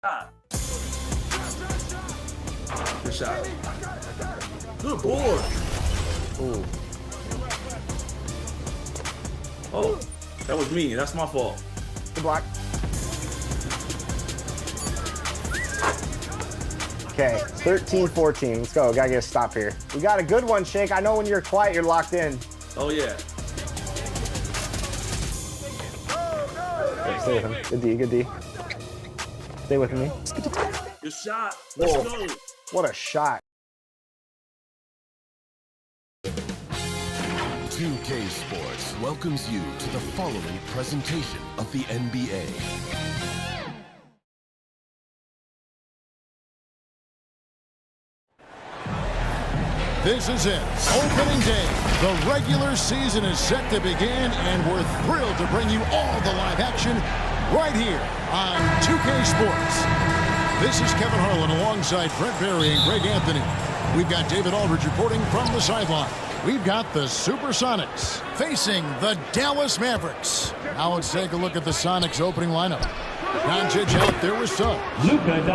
Good shot. Good board. Ooh. Oh, that was me. That's my fault. Good block. Okay, 13-14. Let's go. Gotta get a stop here. We got a good one, Shake. I know when you're quiet, you're locked in. Oh, yeah. Okay, stay with him. Good D, good D. Stay with me. Good shot. Let's go. What a shot. 2K Sports welcomes you to the following presentation of the NBA. This is it. Opening day. The regular season is set to begin, and we're thrilled to bring you all the live action right here on 2K Sports. This is Kevin Harlan alongside Brent Barry and Greg Anthony. We've got David Aldridge reporting from the sideline. We've got the Supersonics facing the Dallas Mavericks. Now let's take a look at the Sonics opening lineup. Doncic out there with Suggs.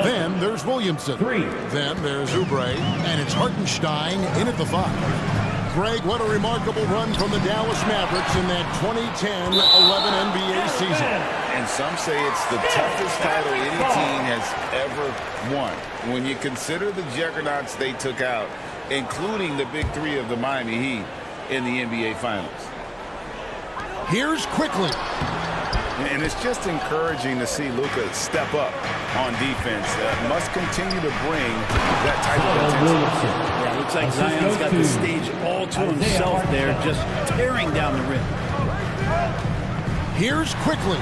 Then there's Williamson. Then there's Oubre. And it's Hartenstein in at the 5. Greg, what a remarkable run from the Dallas Mavericks in that 2010-11 NBA season. And some say it's the toughest title any team has ever won. When you consider the juggernauts they took out, including the big three of the Miami Heat in the NBA Finals. Here's Quickly. And it's just encouraging to see Luka step up on defense. Must continue to bring that type of intensity. Yeah, looks like Zion's got the stage all to himself there, just tearing down the rim. Here's Quickly.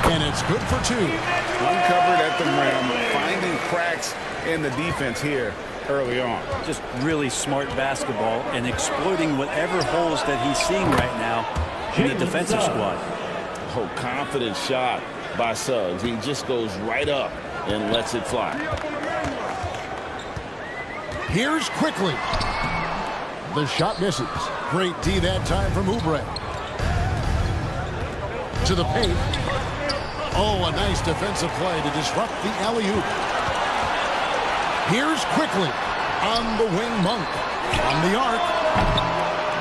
And it's good for 2. Uncovered at the rim, finding cracks in the defense here early on. Just really smart basketball and exploiting whatever holes that he's seeing right now in the defensive squad. Oh, confident shot by Suggs. He just goes right up and lets it fly. Here's Quickly. The shot misses. Great D that time from Oubre. To the paint. Oh, a nice defensive play to disrupt the alley-oop. Here's Quickly. On the wing, Monk. On the arc.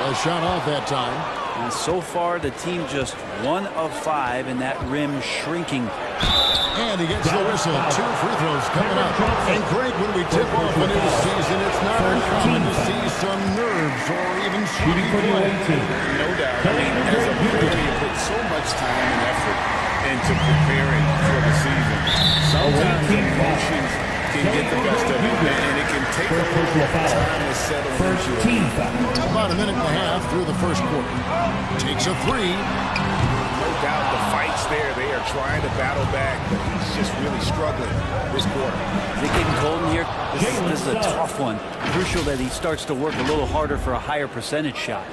A shot off that time. And so far, the team just 1 of 5 in that rim shrinking. And he gets the whistle. 2 free throws coming up. And Greg, when we tip off a new season, it's not uncommon to see some nerves or even shooting play. No doubt. I mean, as a player, you put so much time and effort into preparing for the season. Sometimes emotions can get the best of you, and it can take a little bit of time to settle into it. About a minute and a half through the first quarter. Takes a 3. No doubt the fight's there. They are trying to battle back, but he's just really struggling this quarter. Is it getting cold in here? This is a tough one. Crucial that he starts to work a little harder for a higher percentage shot.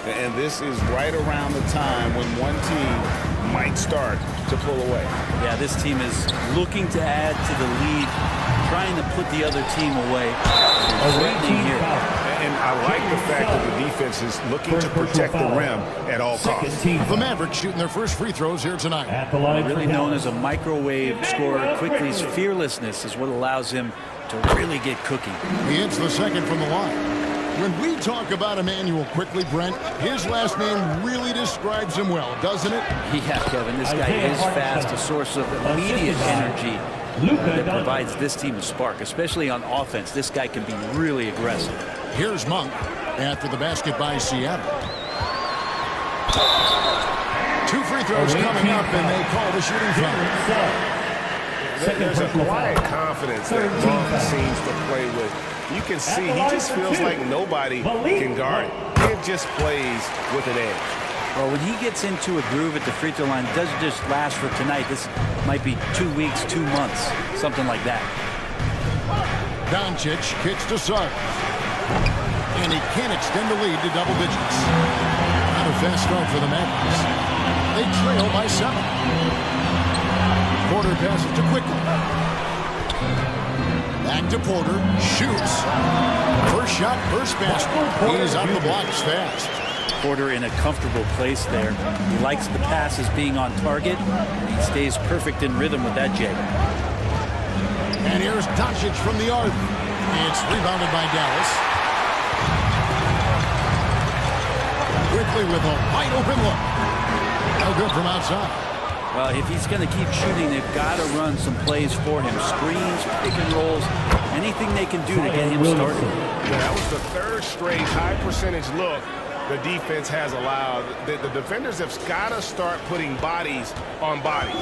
And this is right around the time when one team might start to pull away. Yeah, this team is looking to add to the lead, trying to put the other team away. Threatening here. And I like the fact that the defense is looking to protect the rim at all costs. The Mavericks shooting their first free throws here tonight. Really known as a microwave scorer, Quickly's fearlessness is what allows him to really get cooking. He hits the second from the line. When we talk about Emmanuel Quickly, Brent, his last name really describes him well, doesn't it? Yeah, Kevin, this guy is fast, a source of immediate energy that provides this team a spark, especially on offense. This guy can be really aggressive. Here's Monk after the basket by Seattle. 2 free throws coming up, and they call the shooting foul. There's a quiet confidence that Monk seems to play with. You can see he just feels like nobody can guard him. He just plays with an edge. Well, when he gets into a groove at the free throw line, it doesn't just last for tonight. This might be 2 weeks, 2 months, something like that. Doncic kicks to Suggs. And he can't extend the lead to double digits. Not a fast start for the Mavericks. They trail by 7. Porter passes to Quickly. Back to Porter. Shoots. First shot, first basket. He's out of the blocks fast. Porter in a comfortable place there. He likes the passes being on target. He stays perfect in rhythm with that, Jay. And here's Doncic from the arc. It's rebounded by Dallas. Quickly with a wide open look. No good from outside. Well, if he's going to keep shooting, they've got to run some plays for him. Screens, pick and rolls, anything they can do to get him started. Yeah, that was the third straight high percentage look the defense has allowed. The defenders have got to start putting bodies on bodies.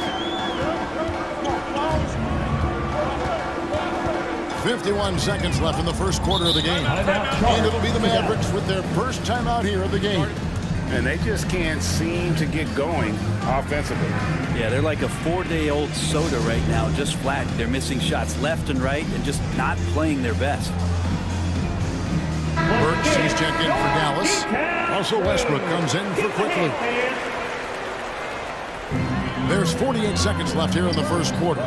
51 seconds left in the first quarter of the game. And it'll be the Mavericks with their first timeout here of the game. And they just can't seem to get going offensively. Yeah, they're like a 4-day-old soda right now, just flat. They're missing shots left and right and just not playing their best. Burks, he's checked in for Dallas. Also Westbrook comes in for quickly. There's 48 seconds left here in the first quarter.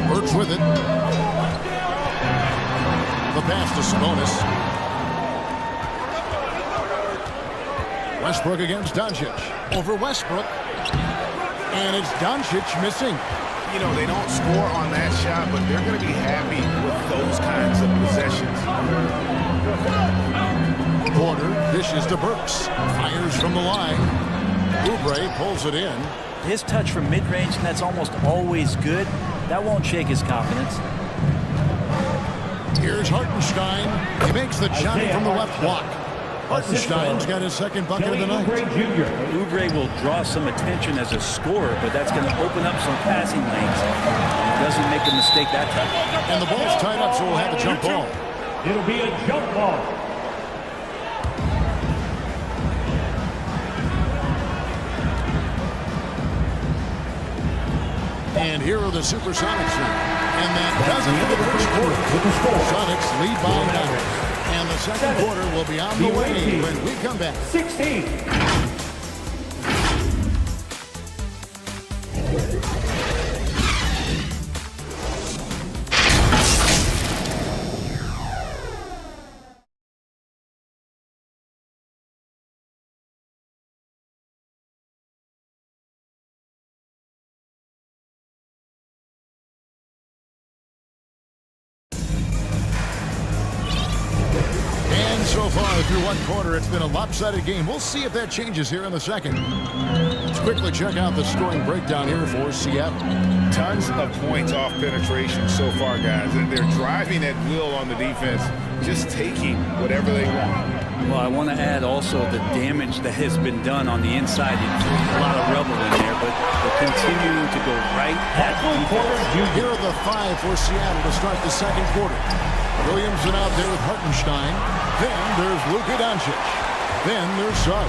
Burks with it. The pass to Sabonis. Westbrook against Doncic. Over Westbrook. And it's Doncic missing. You know, they don't score on that shot, but they're going to be happy with those kinds of possessions. Porter dishes to Burks. Fires from the line. Oubre pulls it in. His touch from mid-range, and that's almost always good. That won't shake his confidence. Here's Hartenstein. He makes the shot from the left block. Hartenstein's got his second bucket of the night. Oubre will draw some attention as a scorer, but that's going to open up some passing lanes. He doesn't make a mistake that time. And the ball's tied up, so we'll have a jump ball. It'll be a jump ball. And here are the Supersonics. And that does it for the first quarter. Sonics lead by 9. And the second quarter will be on the way when we come back. 16. So far through one quarter, it's been a lopsided game. We'll see if that changes here in the second. Let's quickly check out the scoring breakdown here for Seattle. Tons of points off penetration so far, guys. They're driving at will on the defense, just taking whatever they want. Well, I want to add also the damage that has been done on the inside. A lot of rubble in there, but they're continuing to go right at the defense. Here are the 5 for Seattle to start the second quarter. Williamson out there with Hartenstein. Then there's Luka Doncic. Then there's Suggs.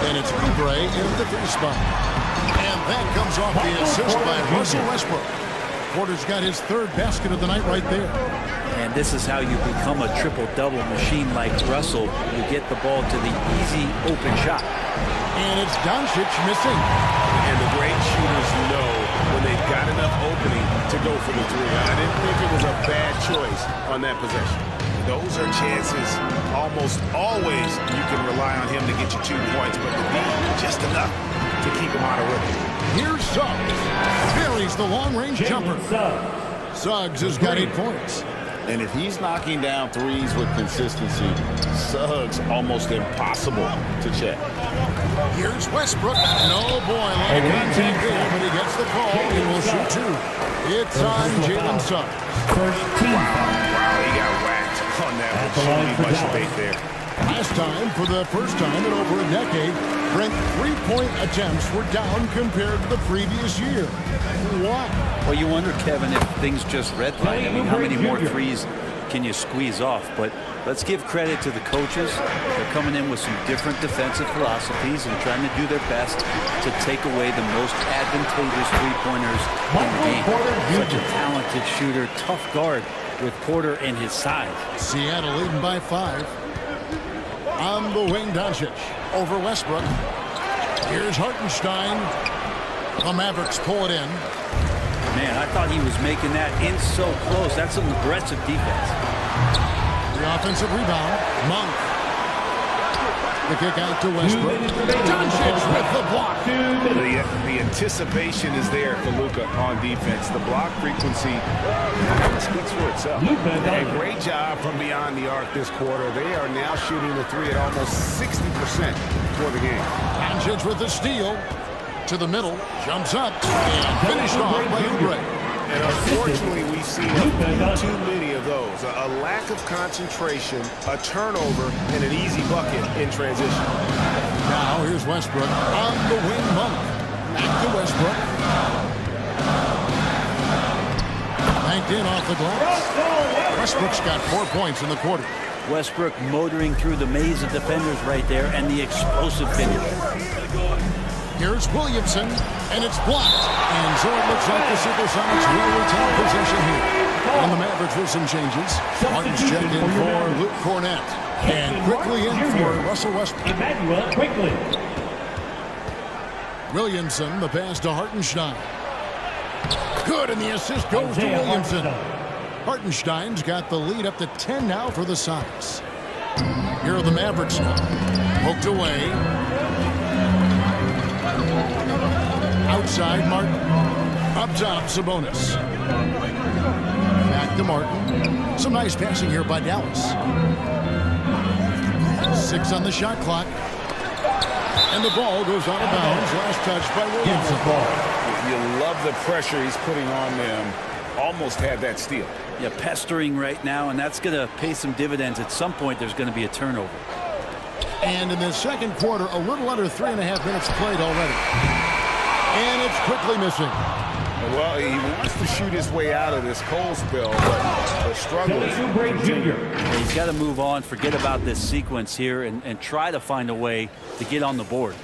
And it's Oubre in the 3 spot. And that comes off the assist by Russell Westbrook. Porter's got his 3rd basket of the night right there. And this is how you become a triple-double machine like Russell. You get the ball to the easy open shot. And it's Doncic missing. And the great shooters know when they've got enough opening to go for the 3. I didn't think it was a bad choice on that possession. Those are chances almost always you can rely on him to get you 2 points, but to be just enough to keep him out of rhythm. Here's Suggs. Buries the long-range jumper. Suggs has got 8 points. And if he's knocking down threes with consistency, Suggs almost impossible to check. Here's Westbrook. No boy, a lot of contact there, but he gets the ball and will shoot 2. It's on Jalen Suggs. Wow, he got whacked on that one. Shooting much debate there. Last time, for the first time in over a decade, Brent, 3-point attempts were down compared to the previous year. Why? Well, you wonder, Kevin, if things just redline. I mean, how many more threes can you squeeze off? But let's give credit to the coaches. They're coming in with some different defensive philosophies and trying to do their best to take away the most advantageous three-pointers in the game. Such a talented shooter, tough guard with Porter and his size. Seattle leading by 5. On the wing, Doncic over Westbrook. Here's Hartenstein. The Mavericks pull it in. Man, I thought he was making that in so close. That's some aggressive defense. The offensive rebound. Monk. The kick out to Westbrook. Doncic with the block. The anticipation is there for Luka on defense. The block frequency speaks for itself. A great job from beyond the arc this quarter. They are now shooting the three at almost 60% for the game. Doncic with the steal. To the middle. Jumps up. And finished off by Oubre. And unfortunately, we've seen too many of those. A lack of concentration, a turnover, and an easy bucket in transition. Now here's Westbrook on the wing Monk. Back to Westbrook. Banked in off the glass. Westbrook's got 4 points in the quarter. Westbrook motoring through the maze of defenders right there, and the explosive finish. Here's Williamson, and it's blocked. And so it looks like the Supersonics will retain possession here. And the Mavericks with some changes. Martin's checked in for Luke Cornett. And quickly in for Russell Westbrook. Emmanuel quickly. Williamson, the pass to Hartenstein. Good, and the assist goes to Williamson. Hartenstein's got the lead up to 10 now for the Sonics. Here are the Mavericks now. Poked away. Outside, Martin. Up top, Sabonis. Back to Martin. Some nice passing here by Dallas. 6 on the shot clock. And the ball goes out of bounds. Last touch by Williamson. You love the pressure he's putting on them. Almost had that steal. Yeah, pestering right now, and that's going to pay some dividends. At some point, there's going to be a turnover. And in the second quarter, a little under 3.5 minutes played already. And it's quickly missing. Well, he wants to shoot his way out of this cold spell, but struggling. He's got to move on, forget about this sequence here, and try to find a way to get on the board.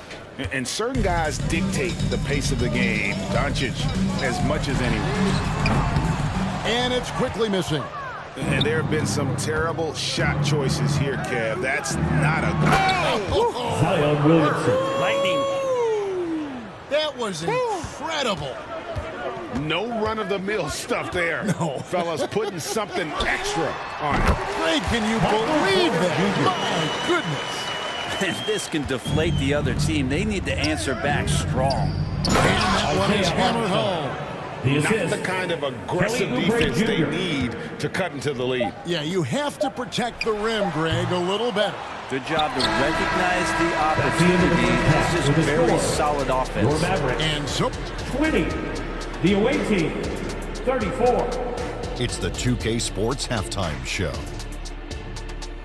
And certain guys dictate the pace of the game. Doncic as much as anyone. And it's quickly missing. And there have been some terrible shot choices here, Kev. That's not a good. Zion Williamson. Lightning. That was incredible. No run-of-the-mill stuff there. No. Fellas putting something extra on it. Greg, can you believe that? My goodness. And this can deflate the other team. They need to answer back strong. And that one is hammered home. Not the kind of aggressive defense they need to cut into the lead. Yeah, you have to protect the rim, Greg, a little better. Good job to recognize the opportunity. This is very solid offense. And so 20. The away team, 34. It's the 2K Sports Halftime Show.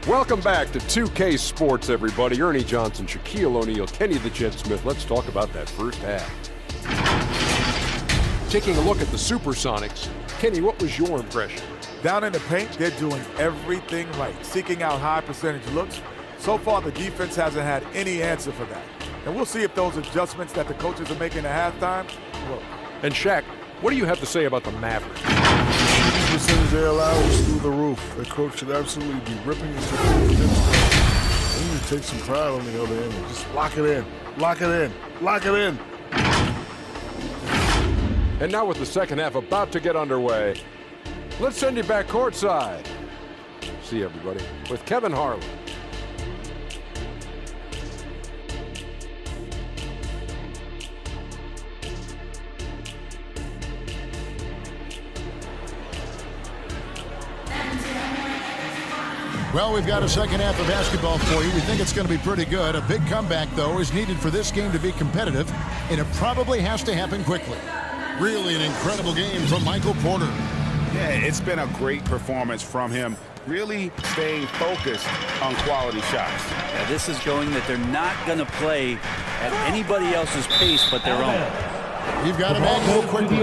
Welcome back to 2K Sports, everybody. Ernie Johnson, Shaquille O'Neal, Kenny the Jet Smith. Let's talk about that first half. Taking a look at the Supersonics, Kenny, what was your impression? Down in the paint, they're doing everything right, seeking out high percentage looks. So far, the defense hasn't had any answer for that. And we'll see if those adjustments that the coaches are making at halftime work. And Shaq, what do you have to say about the Mavericks? The percentage they allow is through the roof. The coach should absolutely be ripping into the They need to take some pride on the other end. Just lock it in. Lock it in. Lock it in. And now with the second half about to get underway, let's send you back courtside. See everybody with Kevin Harlan. Well, we've got a second half of basketball for you. We think it's going to be pretty good. A big comeback, though, is needed for this game to be competitive, and it probably has to happen quickly. Really an incredible game from Michael Porter. Yeah, it's been a great performance from him. Really staying focused on quality shots. Yeah, this is going that they're not going to play at anybody else's pace but their own. You've got Emmanuel quickly.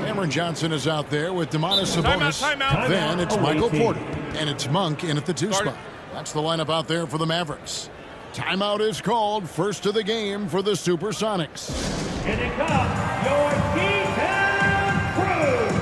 Cameron Johnson is out there with Domantas Sabonis. Then it's Michael Porter. And it's Monk in at the 2 spot. That's the lineup out there for the Mavericks. Timeout is called. First of the game for the Supersonics. Here they come, your D-Town crew.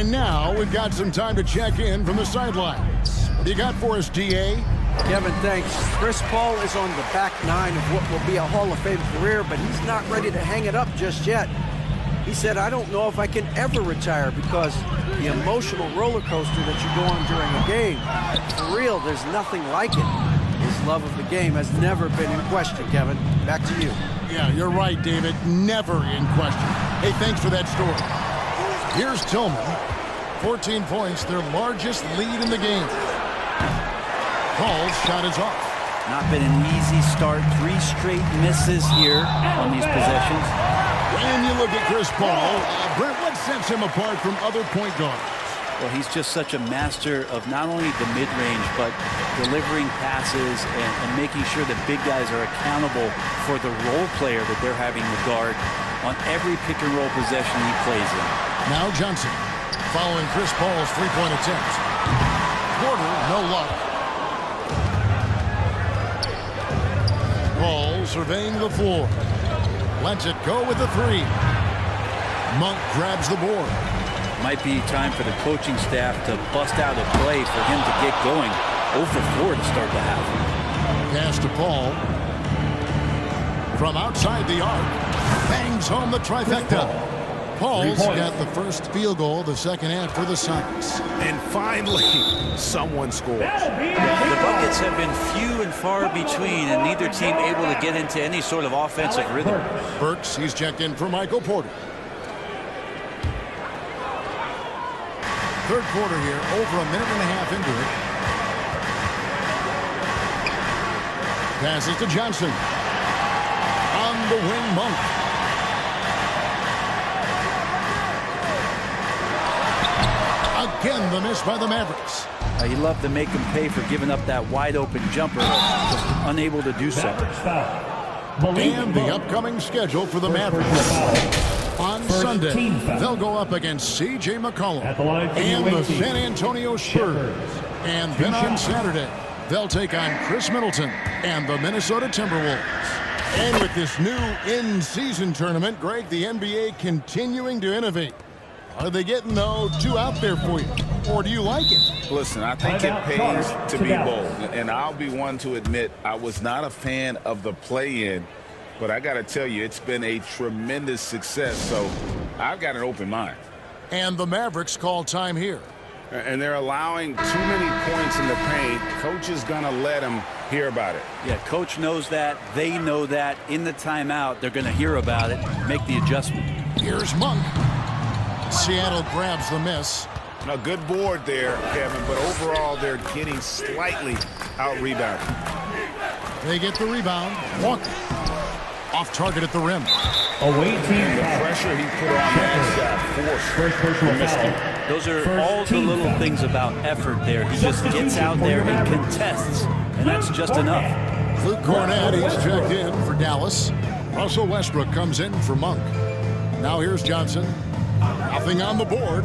And now we've got some time to check in from the sidelines. What do you got for us, DA? Kevin, thanks. Chris Paul is on the back nine of what will be a Hall of Fame career, but he's not ready to hang it up just yet. He said, I don't know if I can ever retire because the emotional roller coaster that you go on during a game, for real, there's nothing like it. His love of the game has never been in question, Kevin. Back to you. Yeah, you're right, David. Never in question. Hey, thanks for that story. Here's Tillman. 14 points, their largest lead in the game. Paul's shot is off. Not been an easy start. 3 straight misses here on these possessions. When you look at Chris Paul, Brent, what sets him apart from other point guards? Well, he's just such a master of not only the mid-range, but delivering passes and making sure that big guys are accountable for the role player that they're having to guard on every pick-and-roll possession he plays in. Now Johnson, following Chris Paul's three-point attempt. Porter, no luck. Paul surveying the floor. Lets it go with the 3. Monk grabs the board. Might be time for the coaching staff to bust out a play for him to get going. 0 for 4 to start the half. Pass to Paul. From outside the arc. Bangs home the trifecta. Paul's got the first field goal of the second half for the Sonics. And finally, someone scores. The buckets have been few and far between, and neither team able to get into any sort of offensive rhythm. Burks, he's checked in for Michael Porter. Third quarter here, over a minute and a half into it. Passes to Johnson. On the wing, Monk. Again, the miss by the Mavericks. You love to make him pay for giving up that wide-open jumper, just unable to do so. And the upcoming schedule for the Mavericks. On Sunday, they'll go up against C.J. McCollum and the San Antonio Spurs. And then on Saturday, they'll take on Chris Middleton and the Minnesota Timberwolves. And with this new in-season tournament, Greg, the NBA continuing to innovate. Are they getting, though, too out there for you? Or do you like it? Listen, I think it pays to be bold. And I'll be one to admit I was not a fan of the play-in. But I got to tell you, it's been a tremendous success. So I've got an open mind. And the Mavericks call time here. And they're allowing too many points in the paint. Coach is going to let them hear about it. Yeah, coach knows that. They know that. In the timeout, they're going to hear about it, make the adjustment. Here's Monk. Seattle grabs the miss. A good board there, Kevin, but overall they're getting slightly out-rebounded. They get the rebound. Walker. Off target at the rim. Away team. The pressure he put on that shot forced. Those are all the little things about effort there. He just gets out there and contests, and that's just enough. Luke Cornett, he's checked in for Dallas. Russell Westbrook comes in for Monk. Now here's Johnson. Nothing on the board.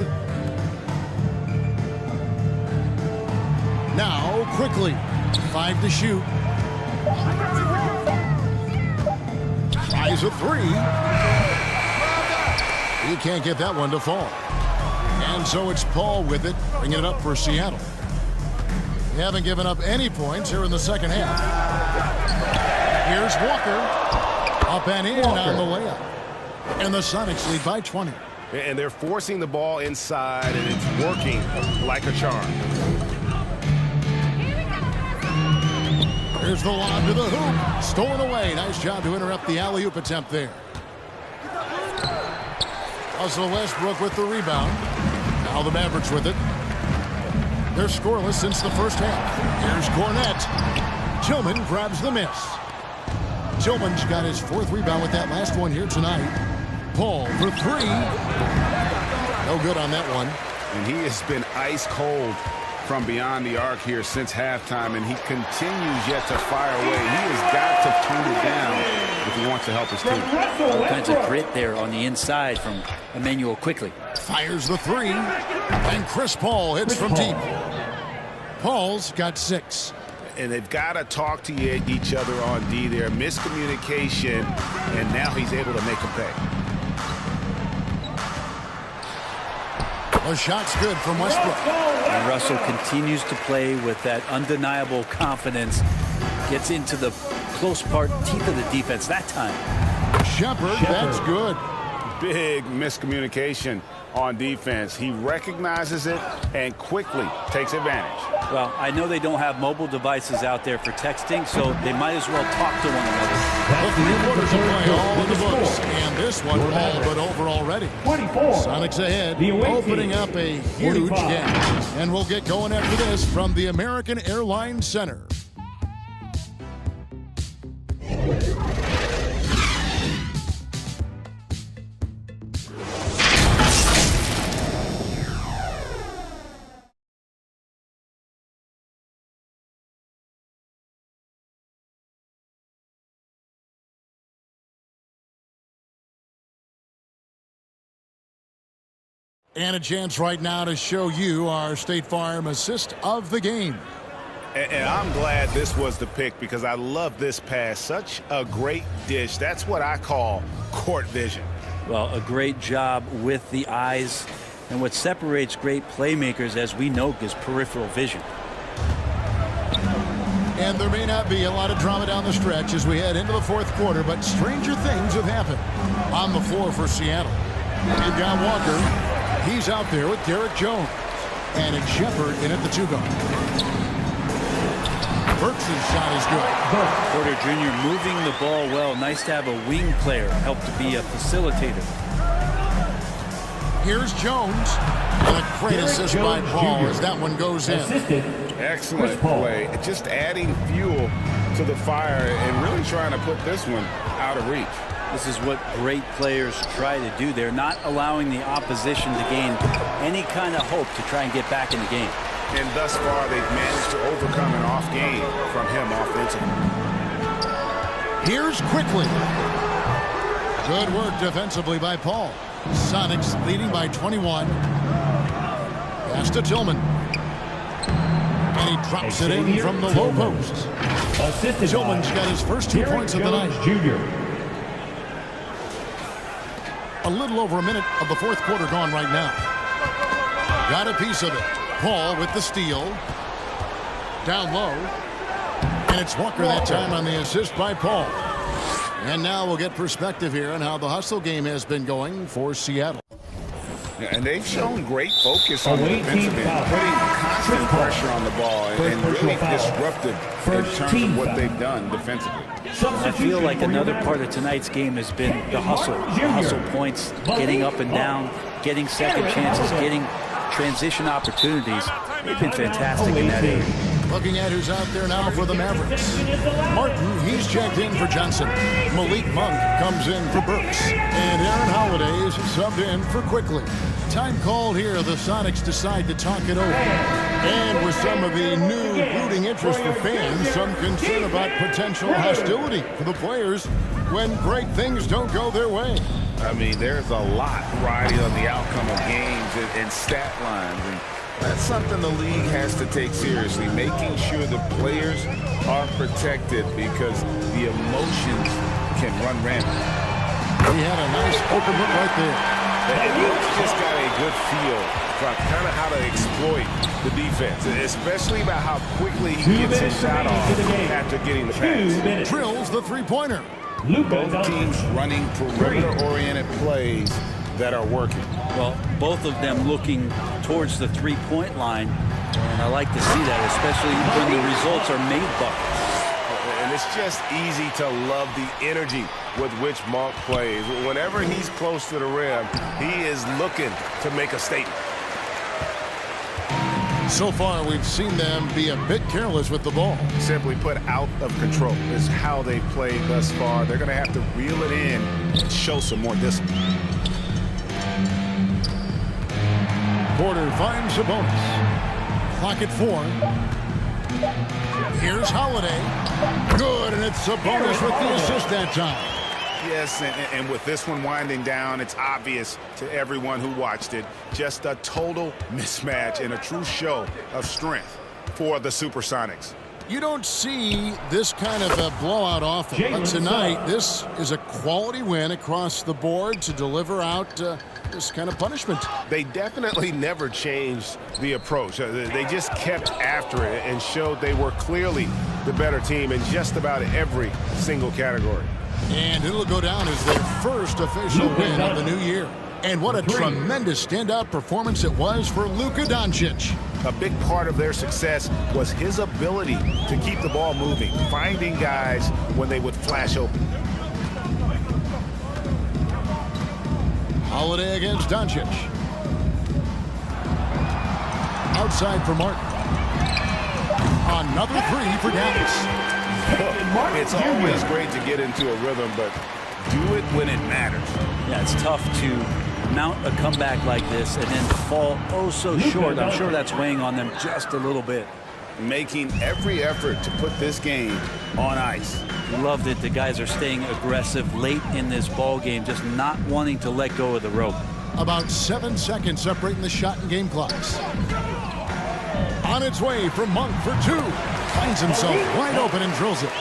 Now, quickly. 5 to shoot. Tries a 3. He can't get that one to fall. And so it's Paul with it, bringing it up for Seattle. They haven't given up any points here in the second half. Here's Walker. Up and in on the layup. And the Sonics lead by 20. And they're forcing the ball inside, and it's working like a charm. Here's the lob to the hoop. Stolen away. Nice job to interrupt the alley-oop attempt there. Russell Westbrook with the rebound. Now the Mavericks with it. They're scoreless since the first half. Here's Cornett. Tillman grabs the miss. Tillman's got his 4th rebound with that last one here tonight. Paul for 3. No good on that one. And he has been ice cold from beyond the arc here since halftime, and he continues yet to fire away. He has got to tone it down if he wants to help his team. All kinds of grit there on the inside from Emmanuel Quickly. Fires the 3, and Chris Paul hits from deep. Paul's got 6. And they've got to talk to each other on D there. Miscommunication, and now he's able to make them pay. A shot's good from Westbrook. And Russell continues to play with that undeniable confidence. Gets into the close teeth of the defense that time. Shepard, that's good. Big miscommunication on defense. He recognizes it and quickly takes advantage. Well, I know they don't have mobile devices out there for texting, so they might as well talk to one another. The 3 quarters of play all in the books, and this one all but over already. 24. Sonics ahead, opening up a huge gap. And we'll get going after this from the American Airlines Center. And a chance right now to show you our State Farm assist of the game. And I'm glad this was the pick because I love this pass. Such a great dish. That's what I call court vision. Well, a great job with the eyes. And what separates great playmakers, as we know, is peripheral vision. And there may not be a lot of drama down the stretch as we head into the 4th quarter, but stranger things have happened on the floor for Seattle. You've got Walker. He's out there with Derek Jones. And it's Shepard in at the 2-guard. Burks' shot is good. Porter Jr. moving the ball well. Nice to have a wing player help to be a facilitator. Here's Jones. And a great assist by Paul as that one goes in. Excellent play. Just adding fuel to the fire and really trying to put this one out of reach. This is what great players try to do. They're not allowing the opposition to gain any kind of hope to try and get back in the game. And thus far, they've managed to overcome an off game from him offensively. Here's Quickly. Good work defensively by Paul. Sonics leading by 21. Pass to Tillman. And he drops it in from the low post. Tillman's got his first 2 points of the night. A little over a minute of the 4th quarter gone right now. Got a piece of it. Paul with the steal. Down low. And it's Walker that time on the assist by Paul. And now we'll get perspective here on how the hustle game has been going for Seattle. Yeah, and they've shown great focus on the defensive end, putting constant pressure on the ball and really disruptive in terms of what they've done defensively. I feel like another part of tonight's game has been the hustle. The hustle points, getting up and down, getting second chances, getting transition opportunities. They've been fantastic in that area. Looking at who's out there now for the Mavericks. Martin, he's checked in for Johnson. Malik Monk comes in for Burks. And Aaron Holiday is subbed in for Quickly. Time called here. The Sonics decide to talk it over. And with some of the new rooting interest for fans, some concern about potential hostility for the players when great things don't go their way. I mean, there's a lot riding on the outcome of games and stat lines. And that's something the league has to take seriously, making sure the players are protected because the emotions can run rampant. He had a nice open look right there. And he's just got a good feel for kind of how to exploit the defense, especially about how quickly he gets his shot off after getting the pass. Drills the three-pointer. Both teams running perimeter-oriented plays that are working. Well, both of them looking towards the three-point line, and I like to see that, especially when the results are made buckets. And it's just easy to love the energy with which Monk plays. Whenever he's close to the rim, he is looking to make a statement. So far, we've seen them be a bit careless with the ball. Simply put, out of control is how they played thus far. They're going to have to reel it in and show some more discipline. Porter finds a bonus. Clock at 4. Here's Holiday. Good, and it's a bonus with the assist that time. Yes, and with this one winding down, it's obvious to everyone who watched it. Just a total mismatch and a true show of strength for the Supersonics. You don't see this kind of a blowout often, but tonight this is a quality win across the board to deliver out this kind of punishment. They definitely never changed the approach. They just kept after it and showed they were clearly the better team in just about every single category. And it'll go down as their first official win of the new year. And what a tremendous standout performance it was for Luka Doncic. A big part of their success was his ability to keep the ball moving, finding guys when they would flash open. Holiday against Doncic. Outside for Martin. Another three for Dallas. It's always great to get into a rhythm, but do it when it matters. Yeah, it's tough to mount a comeback like this and then fall oh so short. I'm sure that's weighing on them just a little bit. Making every effort to put this game on ice. Love that the guys are staying aggressive late in this ball game, just not wanting to let go of the rope. About 7 seconds separating the shot and game clocks. On its way from Monk for two. Finds himself wide open and drills it.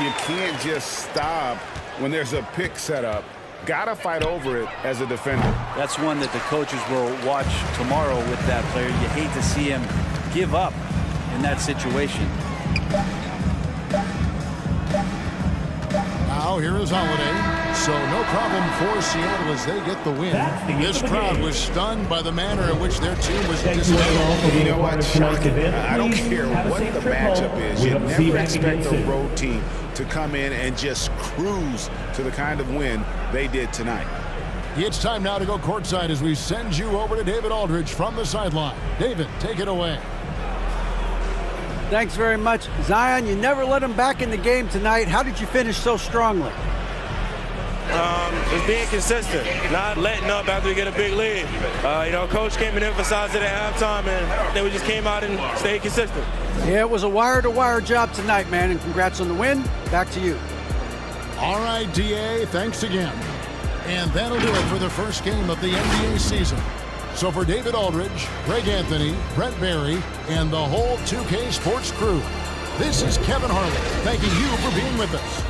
You can't just stop when there's a pick set up. Gotta fight over it as a defender. That's one that the coaches will watch tomorrow with that player. You hate to see him give up in that situation. Now here is Holiday. So no problem for Seattle as they get the win. This crowd was stunned by the manner in which their team was displayed. You know what? Shocking. I don't care what the matchup is. You never expect a road team to come in and just cruise to the kind of win they did tonight. It's time now to go courtside as we send you over to David Aldridge from the sideline. David, take it away. Thanks very much. Zion, you never let him back in the game tonight. How did you finish so strongly? Just being consistent, not letting up after we get a big lead. Coach came and emphasized it at halftime, and then we just came out and stayed consistent. Yeah, it was a wire-to-wire job tonight, man, and congrats on the win. Back to you. All right, DA, thanks again. And that'll do it for the first game of the NBA season. So for David Aldridge, Greg Anthony, Brent Barry, and the whole 2K Sports crew, this is Kevin Harlan thanking you for being with us.